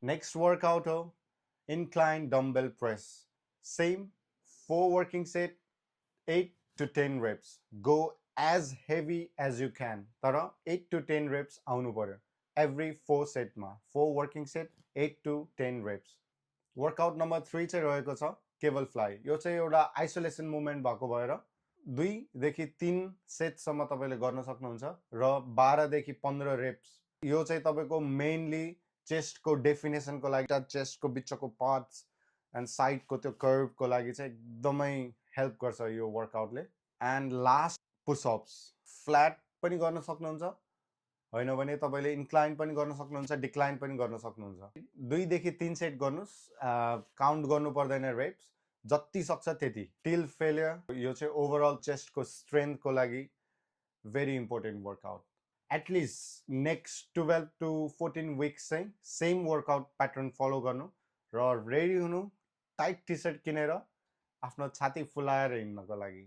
Next workout हो incline dumbbell press. Same 4 working set, 8 to 10 reps. Go as heavy as you can. तर 8 to 10 reps आउनु पर्यो. Every 4 set मा 4 working set, 8 to 10 reps. Workout number 3 चाहिँ रहेको छ cable fly. यो चाहिँ एउटा आइसोलेसन मुभमेन्ट भएको भएर 2 देखि 3 सेटसम्म तपाईले गर्न सक्नुहुन्छ र 12 देखि 15 reps. यो चाहिँ तपाईको मेनली चेस्टको डेफिनेसनको लागि चेस्टको बिचको पार्ट्स एन्ड साइडको त्यो कर्भको लागि चाहिँ एकदमै हेल्प गर्छ यो वर्कआउटले. एन्ड लास्ट पुसअप्स फ्ल्याट पनि गर्न सक्नुहुन्छ होइन भने तपाईँले इन्क्लाइन पनि गर्न सक्नुहुन्छ डिक्लाइन पनि गर्न सक्नुहुन्छ. 2 देखि 3 सेट गर्नुस्. काउन्ट गर्नु पर्दैन रेप्स, जति सक्छ त्यति टिल फेलियर. यो चाहिँ ओभरअल चेस्टको स्ट्रेन्थको लागि very important workout. At least next 12 to 14 weeks चाहिँ सेम वर्कआउट प्याटर्न फलो गर्नु र रेडी हुनु टाइट टी सर्ट किनेर आफ्नो छाती फुलाएर हिँड्नको लागि.